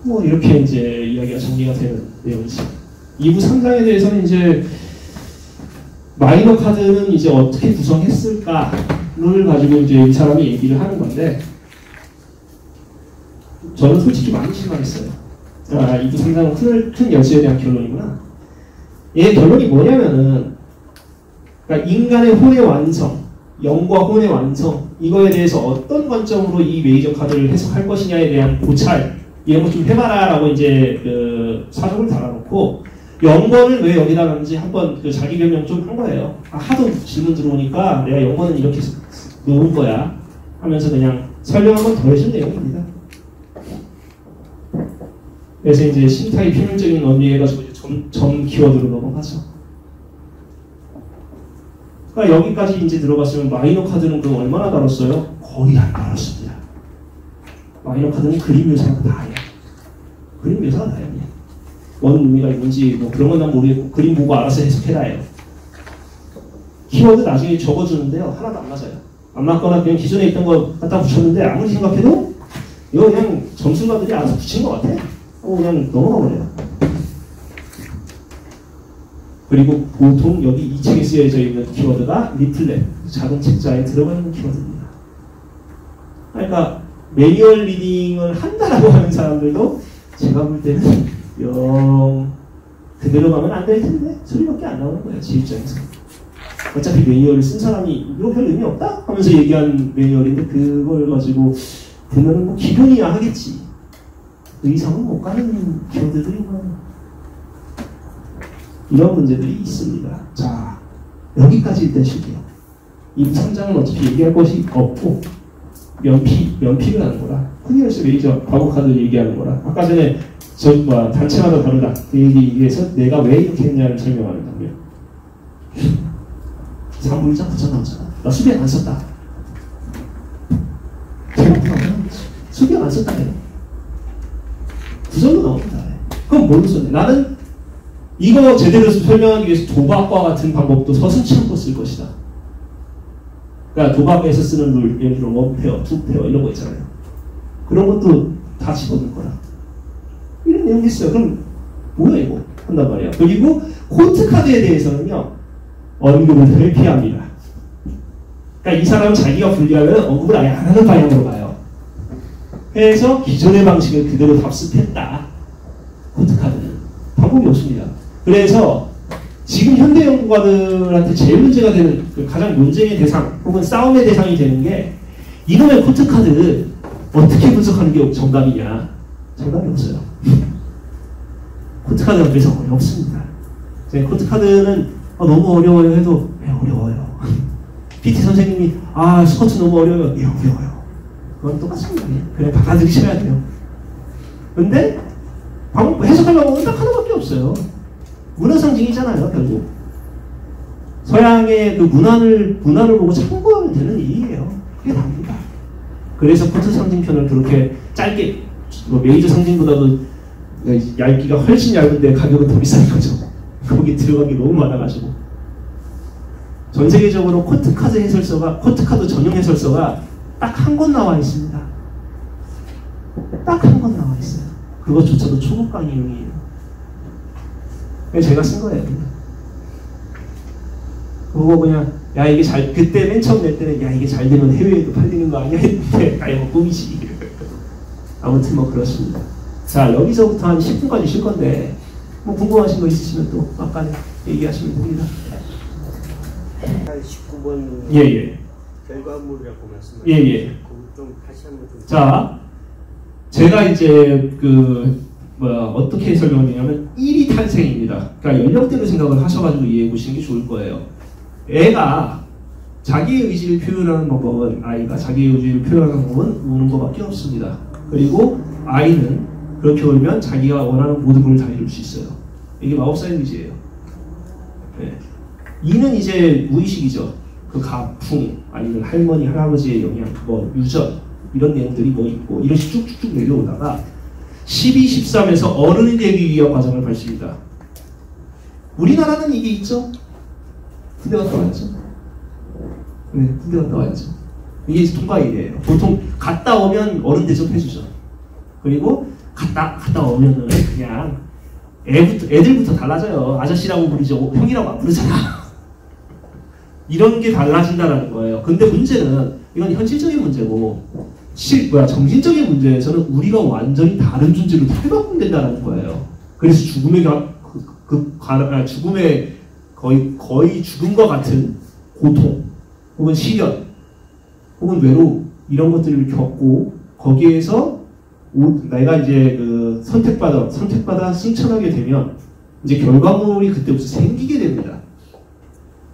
뭐 이렇게 이제 이야기가 정리가 되는 내용이죠. 2부 3장에 대해서는 이제 마이너 카드는 이제 어떻게 구성했을까를 가지고 이제 이 사람이 얘기를 하는 건데, 저는 솔직히 많이 실망했어요. 2부 3장은 큰 여지에 대한 결론이구나. 얘 결론이 뭐냐면은, 그러니까 인간의 혼의 완성, 영과 혼의 완성, 이거에 대해서 어떤 관점으로 이 메이저 카드를 해석할 것이냐에 대한 고찰, 이런 거 좀 해봐라 라고 이제 그 사족을 달아놓고, 영권을 왜 여기다 놨는지 한번 그 자기 변명 좀 한 거예요. 하도 질문 들어오니까 내가 영권은 이렇게 놓은 거야 하면서 그냥 설명 한번 더 해준 내용입니다. 그래서 이제 신타의 필연적인 원리 해가지고 이제 점 키워드로 넘어가죠. 그러니까 여기까지 이제 들어갔으면 마이너 카드는 그럼 얼마나 다뤘어요? 거의 안 다뤘습니다. 마이너 카드는 그림 묘사가 다예요. 그림 묘사가 다예요. 뭔 의미가 있는지 뭐 그런 건 난 모르겠고 그림 보고 알아서 해석해라 해요. 키워드 나중에 적어주는데요. 하나도 안 맞아요. 안 맞거나 그냥 기존에 있던 거 갖다 붙였는데 아무리 생각해도 이거 그냥 점수가들이 알아서 붙인 것 같아. 그냥 넘어가 버려요. 그리고 보통 여기 이 책에 쓰여져 있는 키워드가 리플렛, 작은 책자에 들어가 있는 키워드입니다. 그러니까 매뉴얼 리딩을 한다라고 하는 사람들도 제가 볼 때는 그대로 가면 안 될 텐데 소리밖에 안 나오는 거예요. 제 입장에서. 어차피 매뉴얼을 쓴 사람이 이거 별 의미 없다? 하면서 얘기한 매뉴얼인데 그걸 가지고 보면은 뭐 기본이야 하겠지. 그 이상은 못 가는 키워드들이 뭐 이런 문제들이 있습니다. 자, 여기까지 일단 쉴게요. 이 3장은 어차피 얘기할 것이 없고 면피를 하는 거라. 쿠니어스 메이저 과거 카드 얘기하는 거라. 아까 전에 단체마다 다르다. 그 얘기에서 내가 왜 이렇게 했냐를 설명하는 거고요. 3부일장 붙여 나오잖아. 나 수비안 안 썼다. 수비안 안 썼다. 그 정도 나옵니다. 그럼 뭘로 썼네? 나는 이거 제대로 설명하기 위해서 도박과 같은 방법도 서슴지 않고 쓸 것이다. 그러니까 도박에서 쓰는 룰, 예를 들어 1페어, 2페어 이런 거 있잖아요. 그런 것도 다 집어넣을 거라. 이런 내용이 있어요. 그럼 뭐야 이거? 한단 말이야. 그리고 코트 카드에 대해서는요. 언급을 회피합니다. 그러니까 이 사람은 자기가 불리하면 언급을 아예 안 하는 방향으로 가요. 그래서 기존의 방식을 그대로 답습했다. 코트 카드는. 방법이 없습니다. 그래서 지금 현대 연구가들한테 제일 문제가 되는 가장 논쟁의 대상 혹은 싸움의 대상이 되는 게 이놈의 코트 카드 어떻게 분석하는 게 정답이냐. 정답이 없어요. 코트 카드가 그래서 어렵습니다. 코트 카드는 너무 어려워요 해도 어려워요. PT 선생님이 스쿼트 너무 어려워요. 어려워요. 그건 똑같습니다. 그냥 받아들이셔야 돼요. 근데 해석하려고 하면 딱 하나밖에 없어요. 문화 상징이잖아요, 결국. 서양의 그 문화를 보고 참고하면 되는 일이에요. 그게 답니다. 그래서 코트 상징편을 그렇게 짧게, 메이저 상징보다도 얇기가 훨씬 얇은데 가격은 더 비싼 거죠. 거기 들어간 게 너무 많아가지고. 전 세계적으로 코트카드 해설서가, 코트카드 전용 해설서가 딱 한 권 나와 있습니다. 딱 한 권 나와 있어요. 그것조차도 초급 강의용이에요. 제가 쓴 거예요. 그거 그냥 이게 그때 맨 처음 낼 때는 이게 잘 되면 해외에도 팔리는 거 아니야 했는데 뭐 꿈이지. 아무튼 뭐 그렇습니다. 자, 여기서부터 한 10분까지 쉴 건데 뭐 궁금하신 거 있으시면 또 아까 얘기하시면 됩니다. 19번 예예. 결과물이라고 말씀하셨는데 예예. 그거 좀 다시 한번 좀. 자, 제가 이제 어떻게 설명하냐면 1이 탄생입니다. 그러니까 연령대로 생각을 하셔가지고 이해해 보시는 게 좋을 거예요. 애가 자기의 의지를 표현하는 방법은, 아이가 자기의 의지를 표현하는 방법은 우는 것밖에 없습니다. 그리고 아이는 그렇게 울면 자기가 원하는 모든 걸 다 이룰 수 있어요. 이게 마법사의 의지예요. 네. 2는 이제 무의식이죠. 그 가풍, 아니면 할머니, 할아버지의 영향, 유전, 이런 내용들이 있고, 이런 쭉쭉쭉 내려오다가 12, 13에서 어른이 되기 위한 과정을 밟습니다. 우리나라는 이게 있죠? 군대 갔다 와야죠. 네, 군대 갔다 와야죠. 이게 통과일이에요. 보통 갔다 오면 어른 대접해주죠. 그리고 갔다 오면은 그냥 애들부터 달라져요. 아저씨라고 부르죠. 형이라고 안 부르잖아. 이런 게 달라진다는 거예요. 근데 문제는 이건 현실적인 문제고 정신적인 문제에서는 우리가 완전히 다른 존재로 탈바꿈된다는 거예요. 그래서 죽음의 거의 죽음과 같은 고통 혹은 시련 혹은 외로움 이런 것들을 겪고 거기에서 내가 이제 선택받아 승천하게 되면 이제 결과물이 그때부터 생기게 됩니다.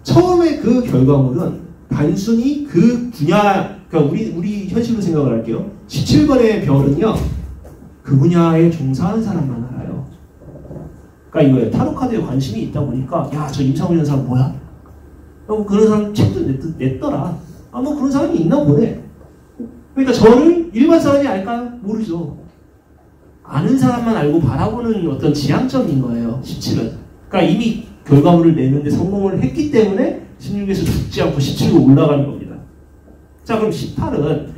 처음에 그 결과물은 단순히 그 분야, 그러니까 우리 현실로 생각을 할게요. 17번의 별은요, 그 분야에 종사하는 사람만 알아요. 그러니까 이거예요. 타로 카드에 관심이 있다 보니까, 야, 저 임상훈이라는 사람 뭐야? 그런 사람 책도 냈더라. 뭐 그런 사람이 있나 보네. 그러니까 저를 일반 사람이 알까요? 모르죠. 아는 사람만 알고 바라보는 어떤 지향점인 거예요. 17은. 그러니까 이미 결과물을 내는데 성공을 했기 때문에 16에서 죽지 않고 17로 올라가는 겁니다. 자, 그럼 18은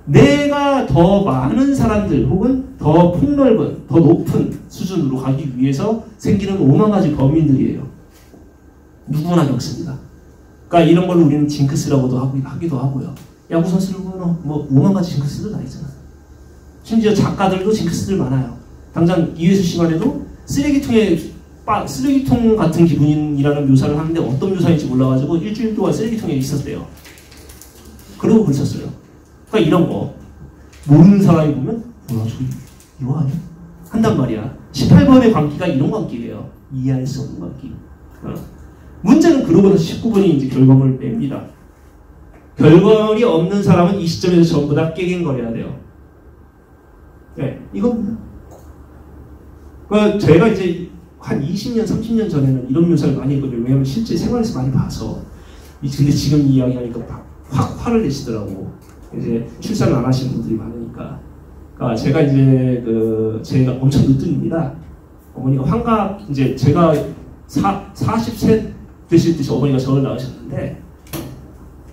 내가 더 많은 사람들 혹은 더 폭넓은, 더 높은 수준으로 가기 위해서 생기는 5만 가지 범인들이에요. 누구나 겪습니다. 그러니까 이런 걸 우리는 징크스라고도 하기도 하고요. 야구 선수를 보면 뭐 5만 가지 징크스도 다 있잖아. 심지어 작가들도 징크스들 많아요. 당장 이회수 씨만 해도 쓰레기통 같은 기분이라는 묘사를 하는데 어떤 묘사인지 몰라가지고 일주일 동안 쓰레기통에 있었대요. 그러고 그랬었어요. 그러니까 이런 거 모르는 사람이 보면 뭐야 저기 이거 아니야? 한단 말이야. 18번의 광기가 이런 광기예요. 이해할 수 없는 광기. 문제는 그러고 나서 19번이 이제 결과물을 냅니다. 결과물이 없는 사람은 이 시점에서 전부 다 깨갱거려야 돼요. 네, 이겁니다. 제가 이제 한 20년, 30년 전에는 이런 묘사를 많이 했거든요. 왜냐하면 실제 생활에서 많이 봐서. 근데 지금 이 이야기 하니까 확 화를 내시더라고. 이제 출산을 안 하시는 분들이 많으니까. 그러니까 제가 이제 제가 엄청 늦둥입니다. 어머니가 환갑, 이제 제가 40세 되실 때 어머니가 저를 낳으셨는데,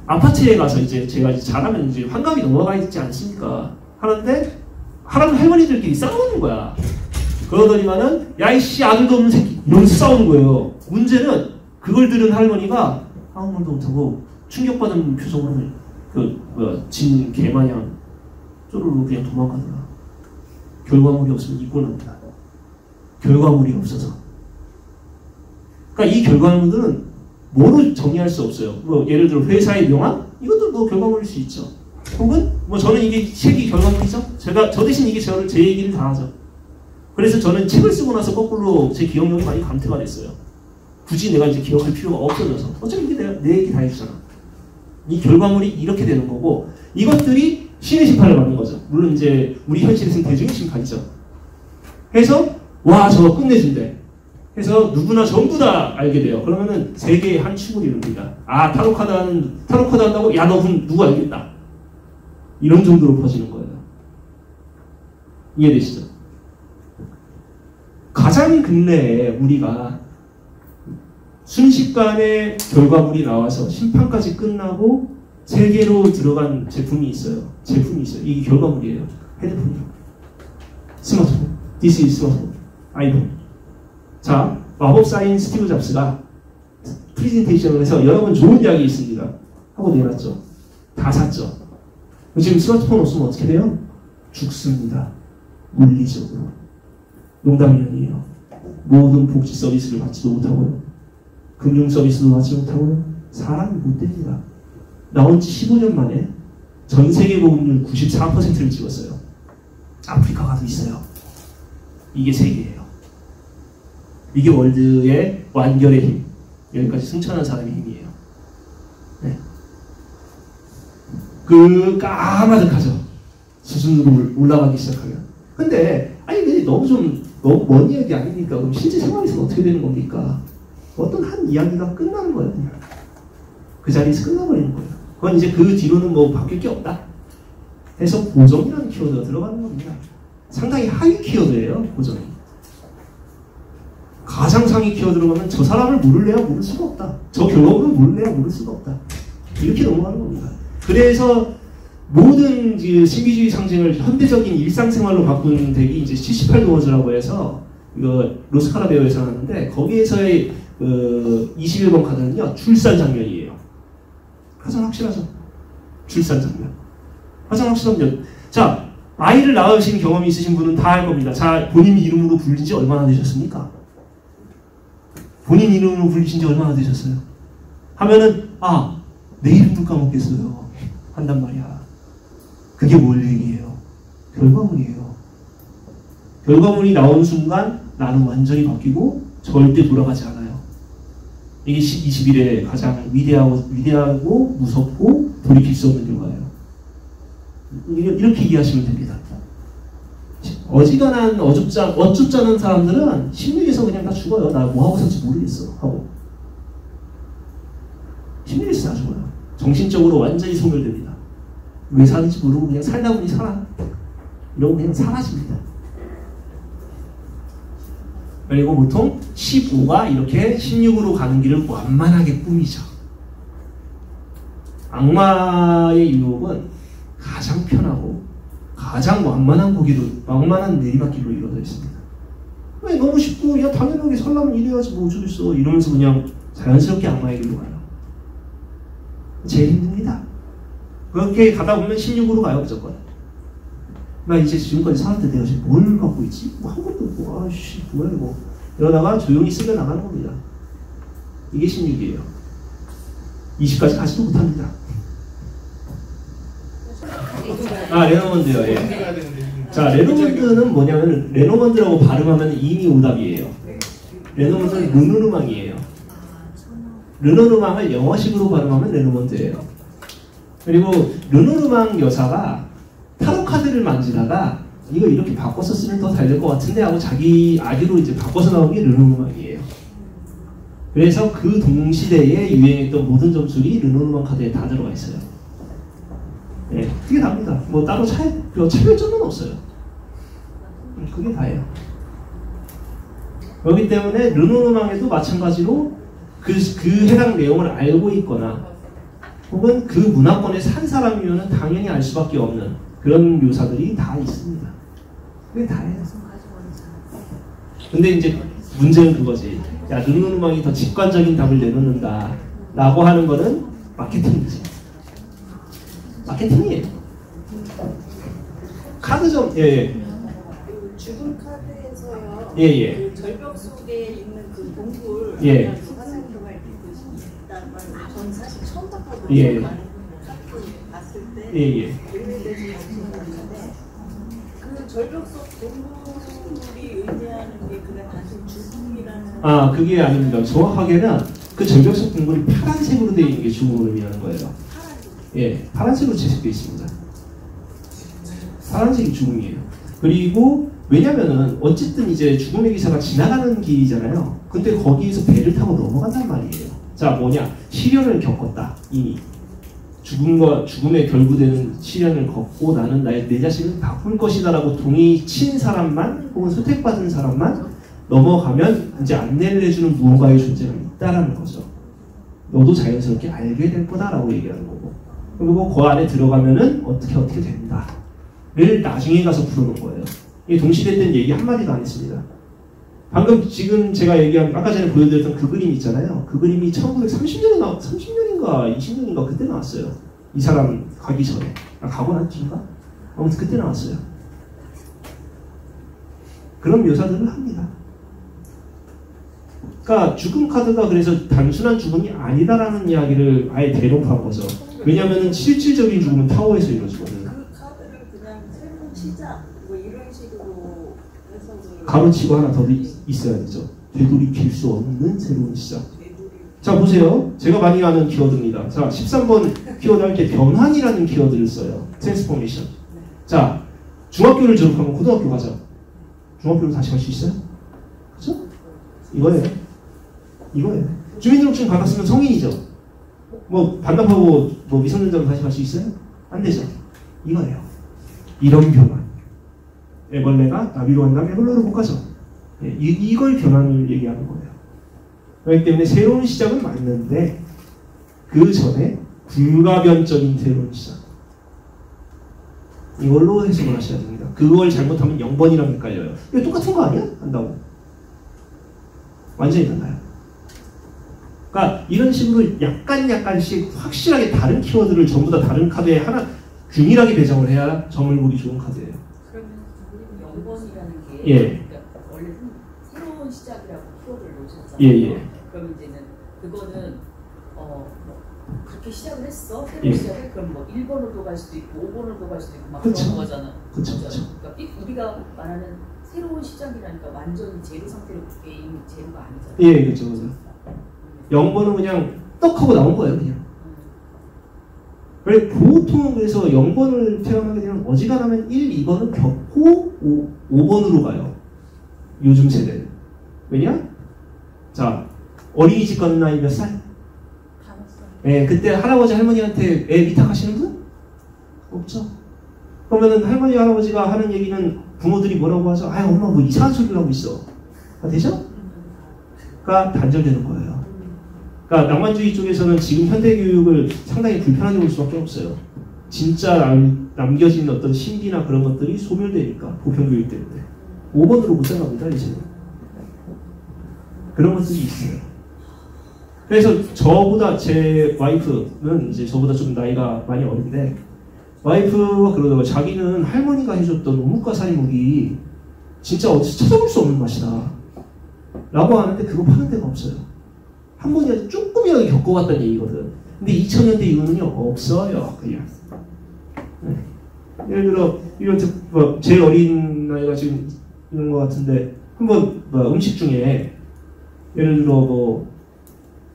아파트에 가서 이제 제가 잘하면 이제 환갑이 넘어가 있지 않습니까? 하는데, 할머니들끼리 싸우는 거야. 그러더니만은, 야, 이씨, 아들도 없는 새끼. 이러면서 싸우는 거예요. 문제는, 그걸 들은 할머니가 아무 말도 못하고, 충격받은 표정으로, 진 개마냥, 쪼르르 그냥 도망가더라. 결과물이 없으면 입고 납니다. 결과물이 없어서. 그러니까 이 결과물들은 뭐로 정의할 수 없어요. 뭐 예를 들어 회사의 명함? 이것도 뭐 결과물일 수 있죠. 혹은 뭐 저는 이게 책이 결과물이죠. 저 대신 이게 제 얘기를 다 하죠. 그래서 저는 책을 쓰고 나서 거꾸로 제 기억력이 많이 감퇴가 됐어요. 굳이 내가 이제 기억할 필요가 없어져서 어차피 이게 내 얘기 다 해주잖아. 이 결과물이 이렇게 되는 거고 이것들이 신의 심판을 받는 거죠. 물론 이제 우리 현실에서는 대중의 심판이죠. 해서 와 저거 끝내준대. 해서 누구나 전부 다 알게 돼요. 그러면은 세계의 한 축을 이룹니다. 아 타로카드 한다고? 야 너 누구 알겠다. 이런 정도로 퍼지는 거예요. 이해되시죠? 가장 근래에 우리가 순식간에 결과물이 나와서 심판까지 끝나고 세계로 들어간 제품이 있어요. 이게 결과물이에요. 헤드폰이요. 스마트폰. This is 스마트폰. 아이폰. 자, 마법사인 스티브 잡스가 프레젠테이션을 해서 여러분 좋은 이야기 있습니다. 하고 내놨죠. 다 샀죠. 지금 스마트폰 없으면 어떻게 돼요? 죽습니다. 물리적으로. 농담이 아니에요. 모든 복지 서비스를 받지도 못하고요. 금융 서비스도 받지 못하고요. 사람이 못 됩니다. 나온 지 15년 만에 전 세계 보급률 94%를 찍었어요. 아프리카 가도 있어요. 이게 세계예요. 이게 월드의 완결의 힘. 여기까지 승천한 사람의 힘이에요. 네. 까마득하죠. 수준으로 올라가기 시작하면. 근데 너무 먼 이야기 아닙니까? 그럼 실제 생활에서는 어떻게 되는 겁니까? 어떤 한 이야기가 끝나는 거예요. 그냥. 그 자리에서 끝나버리는 거예요. 그건 이제 그 뒤로는 뭐 바뀔 게 없다. 해서 고정이라는 키워드가 들어가는 겁니다. 상당히 하위 키워드예요. 고정이. 가장 상위 키워드로 가면 저 사람을 모를래야 모를 수가 없다. 저 결과물을 모를래야 모를 수가 없다. 이렇게 넘어가는 겁니다. 그래서 모든 신비주의 상징을 현대적인 일상생활로 바꾼 덱이 이제 78도어즈라고 해서 이거 로스카라 베어에서 하는데 거기에서의 21번 카드는요 출산 장면이에요. 가장 확실하죠. 출산 장면. 가장 확실함요. 자, 아이를 낳으신 경험이 있으신 분은 다 알 겁니다. 자, 본인 이름으로 불린 지 얼마나 되셨습니까? 본인 이름으로 불리신 지 얼마나 되셨어요? 하면은 내 이름도 까먹겠어요. 한단 말이야. 그게 뭘 얘기해요? 결과물이에요. 결과물이 나온 순간 나는 완전히 바뀌고 절대 돌아가지 않아요. 이게 21의 가장 위대하고 무섭고 돌이킬 수 없는 결과예요. 이렇게 이해하시면 됩니다. 어지간한 어쭙잖은 사람들은 심리에서 그냥 다 죽어요. 나 뭐 하고 살지 모르겠어 하고 심리에서 다 죽어요. 정신적으로 완전히 소멸됩니다. 왜 사는지 모르고 그냥 살다 보니 살아. 이러고 그냥 사라집니다. 그리고 보통 15가 이렇게 16으로 가는 길을 완만하게 꾸미죠. 악마의 유혹은 가장 편하고 가장 완만한 내리막길로 이루어져 있습니다. 왜 너무 쉽고 야 당연하게 살려면 이래야지 뭐 어쩌겠어 이러면서 그냥 자연스럽게 악마의 길로 가요. 제일 힘듭니다. 그렇게 가다 보면 16으로 가요 무조건. 나 이제 지금까지 살았는데 내가 지금 뭘 갖고 있지? 뭐 한 것도 없고 아씨 뭐야 이거 이러다가 조용히 쓸려 나가는 겁니다. 이게 16이에요. 20까지 가지도 못합니다. 레노먼드요. 예. 자, 레노먼드는 뭐냐면 레노먼드라고 발음하면 이미 오답이에요. 레노먼드는 르노르망이에요. 르노르망을 영어식으로 발음하면 레노먼드예요. 그리고 르노르망 여사가 타로 카드를 만지다가 이거 이렇게 바꿔서 쓰면 더 잘 될 것 같은데 하고 자기 아기로 이제 바꿔서 나온 게 르노르망이에요. 그래서 그 동시대에 유행했던 모든 점술이 르노르망 카드에 다 들어가 있어요. 네, 그게 답니다. 뭐 따로 차별점은 없어요. 그게 다예요. 그렇기 때문에 르노르망에도 마찬가지로 그 해당 내용을 알고 있거나 혹은 그 문화권에 산 사람이면 당연히 알 수밖에 없는 그런 묘사들이 다 있습니다. 그게 다예요. 근데 이제 문제는 그거지. 야, 르노르망이 더 직관적인 답을 내놓는다 라고 하는 거는 마케팅이지. 마케팅이에요. 카드점, 죽은 카드에서요. 그 절벽 속에 있는 그 동굴. 수가생도가 이렇게 있다는 걸 전 사실 처음 봤거든요. 카드 봤을 때. 의미되지 않았는데 그 절벽 속 동굴이 의미하는 게 그냥 단순 죽음이라는. 그게 아닙니다. 정확하게는 그 절벽 속 동굴이 파란색으로 되어 있는 게 죽음을 의미하는 거예요. 파란색으로 채색되어 있습니다. 파란색이 죽음이에요. 그리고 왜냐면은 어쨌든 이제 죽음의 기사가 지나가는 길이잖아요. 근데 거기에서 배를 타고 넘어간단 말이에요. 자, 시련을 겪었다. 이미 죽음에 결부되는 시련을 겪고 나는 내 자신을 바꿀 것이다 라고 동의 친 사람만 혹은 선택받은 사람만 넘어가면 이제 안내를 해주는 무언가의 존재가 있다라는 거죠. 너도 자연스럽게 알게 될 거다라고 얘기하는 거고, 그리고 그 안에 들어가면은 어떻게 된다를 나중에 가서 풀어놓은 거예요. 이 동시대 때는 얘기 한마디도 안 했습니다. 방금 지금 제가 얘기한 아까 전에 보여드렸던 그 그림 있잖아요. 그 그림이 1930년인가 20년인가 그때 나왔어요. 이 사람 가기 전에. 가고 난 뒤인가? 아무튼 그때 나왔어요. 그런 묘사들을 합니다. 그러니까 죽음 카드가 그래서 단순한 죽음이 아니다라는 이야기를 아예 대놓고 거죠. 왜냐하면 실질적인 죽음은 타워에서 이루어지거든. 그 카드를 그냥 새로운 시작 뭐 이런 식으로 해석을. 가로치고 하나 더 있어야 되죠. 되돌이킬 수 없는 새로운 시작. 자, 보세요. 제가 많이 아는 키워드입니다. 자, 13번 키워드 할 때 변환이라는 키워드를 써요. 트랜스포메이션. 자, 중학교를 졸업하면 고등학교 가죠. 중학교로 다시 갈 수 있어요? 그렇죠? 이거예요. 주민등록증 받았으면 성인이죠. 뭐 반납하고 뭐 미성년자로 다시 갈 수 있어요? 안 되죠. 이거예요. 이런 변환. 애벌레가 나비로 간다면 애벌레로 못 가죠. 이걸 변환을 얘기하는 거예요. 그렇기 때문에 새로운 시작은 맞는데 그 전에 불가변적인 새로운 시작. 이걸로 해석을 하셔야 됩니다. 그걸 잘못하면 0번이랑 헷갈려요. 이거 똑같은 거 아니야? 한다고. 완전히 달라요. 그러니까 이런 식으로 약간씩 확실하게 다른 키워드를 전부 다 다른 카드에 하나 균일하게 배정을 해야 점을 보기 좋은 카드예요. 그러면 0번이라는 게 예. 그러니까 원래 새로운 시작이라고 키워드를 놓으셨잖아요. 예. 그럼 이제는 그거는 그렇게 시작을 했어. 새로운 예. 시작을 그럼 뭐 1번으로도 갈 수도 있고 5번으로도 갈 수도 있고 막 그쵸. 그런 거잖아. 그쵸. 그러니까 우리가 말하는 새로운 시작이라니까 완전히 제로 상태로 게임 제로가 아니잖아요. 예, 그렇죠. 0번은 그냥 떡 하고 나온 거예요, 그냥. 그래, 보통은 그래서 0번을 태어나게 되면 어지간하면 1, 2번은 겪고 5번으로 가요. 요즘 세대는. 왜냐? 자, 어린이집 가는 나이 몇 살? 5살. 예, 그때 할아버지 할머니한테 애 위탁하시는 분? 없죠. 그러면은 할머니 할아버지가 하는 얘기는 부모들이 뭐라고 하죠? 아유 엄마 뭐 이상한 소리를 하고 있어. 되죠? 가 단절되는 거예요. 그러니까 낭만주의 쪽에서는 지금 현대교육을 상당히 불편하게 볼 수밖에 없어요. 진짜 남겨진 어떤 신비나 그런 것들이 소멸되니까 보편교육 때문에 5번으로 못 생각합니다 이제는. 그런 것들이 있어요. 그래서 저보다 제 와이프는 이제 저보다 좀 나이가 많이 어린데 와이프가 그러더라고요. 자기는 할머니가 해줬던 오묵과 사리묵이 진짜 어디서 찾아볼 수 없는 맛이다 라고 하는데 그거 파는 데가 없어요. 한 번이라도 조금이라도 겪어봤다는 얘기거든. 근데 2000년대 이후는요 없어요. 그냥 네. 예를 들어 이런 제일 어린 나이가 지금 있는 것 같은데 한번 음식 중에 예를 들어 뭐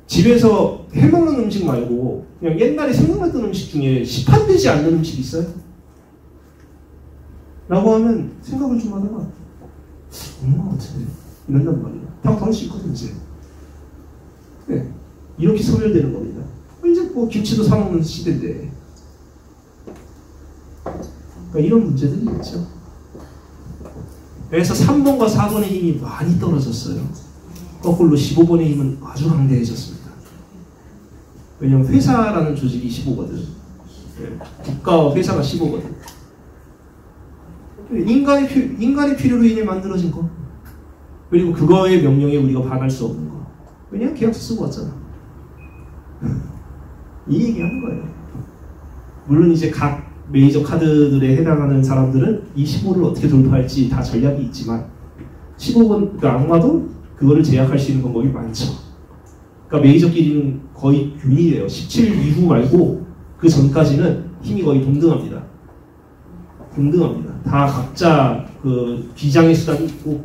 집에서 해먹는 음식 말고 그냥 옛날에 생각났던 음식 중에 시판되지 않는 음식 있어요? 라고 하면 생각을 좀 하다가 없는 것 같은데 이런단 말이야. 다 다를 수 있거든 이제. 네. 이렇게 소멸되는 겁니다. 이제 뭐 김치도 사 먹는 시대인데. 그러니까 이런 문제들이 있죠. 그래서 3번과 4번의 힘이 많이 떨어졌어요. 거꾸로 15번의 힘은 아주 강대해졌습니다. 왜냐면 회사라는 조직이 15거든. 네. 국가와 회사가 15거든. 인간의 필요로 인해 만들어진 거. 그리고 그거의 명령에 우리가 반할 수 없는 거. 왜냐면 계약서 쓰고 왔잖아. 이 얘기하는 거예요. 물론 이제 각 메이저 카드들에 해당하는 사람들은 이 15를 어떻게 돌파할지 다 전략이 있지만 15번 그 악마도 그거를 제약할 수 있는 방법이 많죠. 그러니까 메이저끼리는 거의 균이에요. 17 이후 말고 그 전까지는 힘이 거의 동등합니다. 다 각자 그 비장의 수단이 있고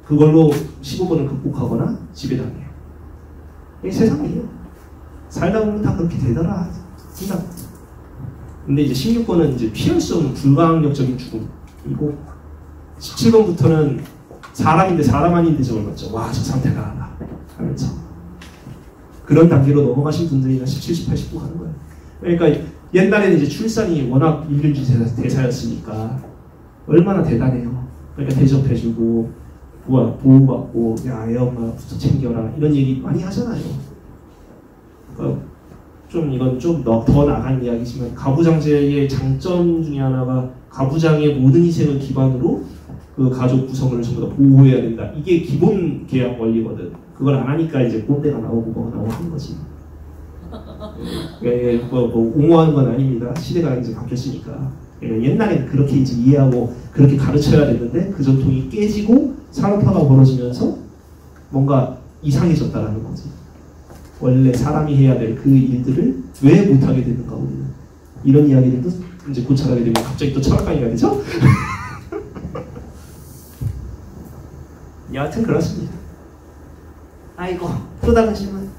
그걸로 15번을 극복하거나 지배당해요. 이게 세상이에요. 살다 보면 다 그렇게 되더라. 생각. 근데 이제 16번은 이제 피할 수 없는 불가항력적인 죽음이고 17번부터는 사람인데 사람 아닌데 저걸 맞죠. 와, 저 사람 대단하다 하면서 그런 단계로 넘어가신 분들이나 17, 18, 19 가는 거예요. 그러니까 옛날에는 이제 출산이 워낙 인류주의 대사였으니까 얼마나 대단해요. 그러니까 대접해주고 보호받고 야, 애 엄마부터 챙겨라 이런 얘기 많이 하잖아요. 그러니까 좀 이건 좀 더 나간 이야기지만 가부장제의 장점 중에 하나가 가부장의 모든 희생을 기반으로 그 가족 구성을 전부 다 보호해야 된다. 이게 기본 계약 원리거든. 그걸 안 하니까 이제 꼰대가 나오고 뭐가 나오고 하는 거지. 뭐 옹호하는 건 아닙니다. 시대가 이제 바뀌었으니까. 옛날에는 그렇게 이제 이해하고 그렇게 가르쳐야 되는데 그 전통이 깨지고 산업화가 벌어지면서 뭔가 이상해졌다라는 거지. 원래 사람이 해야 될 그 일들을 왜 못하게 되는가 우리는. 이런 이야기들도 이제 고찰하게 되면 갑자기 또 철학강의가 되죠? 여하튼 그렇습니다. 아이고 또 다른 질문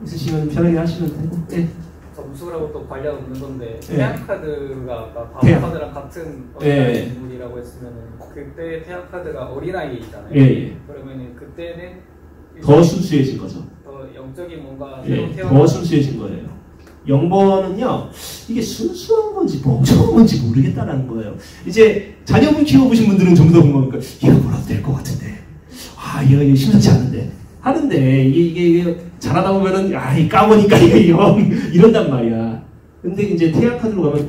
있으시면 편하게 하시면 되고. 네. 점수라고 또 관련 없는 건데 네. 태양카드가 아까 태양. 바보카드랑 같은 네. 어린아이 인물이라고 했으면은 그때 태양카드가 어린아이에 있잖아요. 예. 그러면은 그때는 더 순수해진 거죠. 더 영적인 뭔가 새로 예, 태어난 더 순수해진 거예요. 0번은요, 이게 순수한 건지 멍청한 건지 모르겠다라는 거예요. 이제 자녀분 키워보신 분들은 전부 다 공감하니까 얘가 뭐라도 될 것 같은데, 아, 얘가 심상치 않은데 하는데 이게 잘하다 보면은 이 까보니까 이거 이런단 말이야. 근데 이제 태양 카드로 가면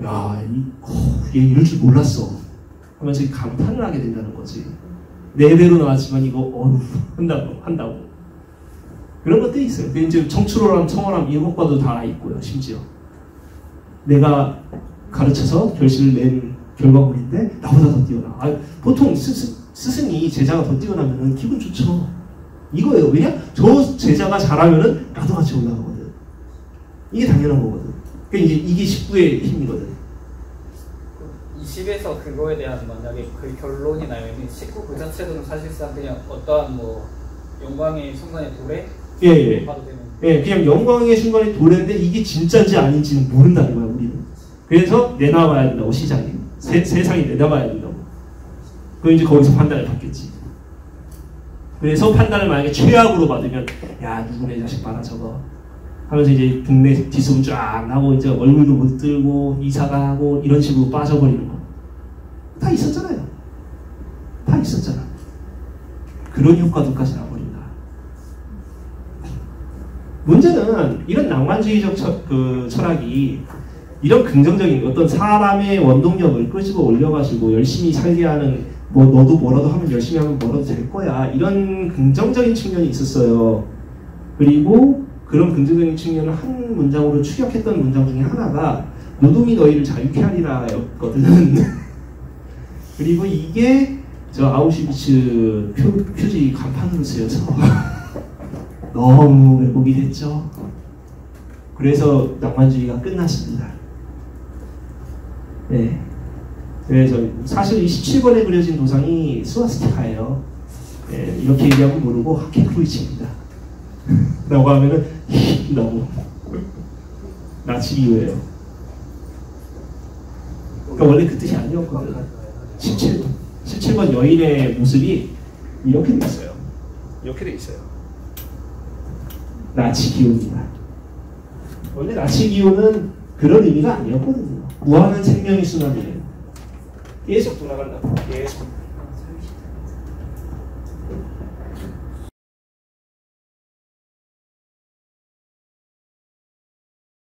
야, 얘 이럴 줄 몰랐어 하면서 감탄을 하게 된다는 거지. 4배로 나왔지만 이거 한다고 그런 것들이 있어요. 이제 청출어람, 청어람 이런 것과도 다 있고요. 심지어 내가 가르쳐서 결실을 낸 결과물인데 나보다 더 뛰어나. 보통 스승이 제자가 더 뛰어나면 기분 좋죠. 이거예요. 왜냐? 저 제자가 잘하면은 나도 같이 올라가거든. 이게 당연한 거거든. 그러니까 이게 식구의 힘이거든. 이 식에서 그거에 대한 만약에 그 결론이 나면 식구 그 자체로는 사실상 그냥 어떠한 뭐 영광의 순간의 도래? 예. 봐도 되는. 예, 그냥 영광의 순간의 도래인데 이게 진짜인지 아닌지는 모른다는 거야, 우리는. 그래서 내놔봐야 된다고, 시장이. 세상이 내놔봐야 된다고. 그럼 이제 거기서 판단을 받겠지. 그래서 판단을 만약에 최악으로 받으면, 야, 누구네 자식 봐라, 저거. 하면서 이제 국내 뒷소문 쫙 나고, 이제 얼굴도 못 들고, 이사가 하고, 이런 식으로 빠져버리는 거. 다 있었잖아요. 다 있었잖아. 그런 효과도까지 나버린다. 문제는 이런 낭만주의적 철학이 이런 긍정적인 어떤 사람의 원동력을 끄집어 올려가지고 열심히 살게 하는, 뭐 너도 뭐라도 하면 열심히 하면 뭐라도 될 거야, 이런 긍정적인 측면이 있었어요. 그리고 그런 긍정적인 측면을 한 문장으로 축약했던 문장 중에 하나가 노동이 너희를 자유케 하리라 였거든. 그리고 이게 저 아우슈비츠 표지 간판으로 쓰여서 너무 왜곡이 됐죠. 그래서 낭만주의가 끝났습니다. 네. 그래서 사실 이 17번에 그려진 도상이 스와스티카예요. 네, 이렇게 얘기하면 모르고 하케크루이치입니다. 라고 하면은 너무 나치 이유예요. 그러니까 원래 그 뜻이 아니었거든. 17번 여인의 모습이 이렇게 돼 있어요. 이렇게 돼 있어요. 나치 기호입니다. 원래 나치 기호는 그런 의미가 아니었거든요. 무한한 생명의 순환이에요. 계속 돌아간다고. 계속.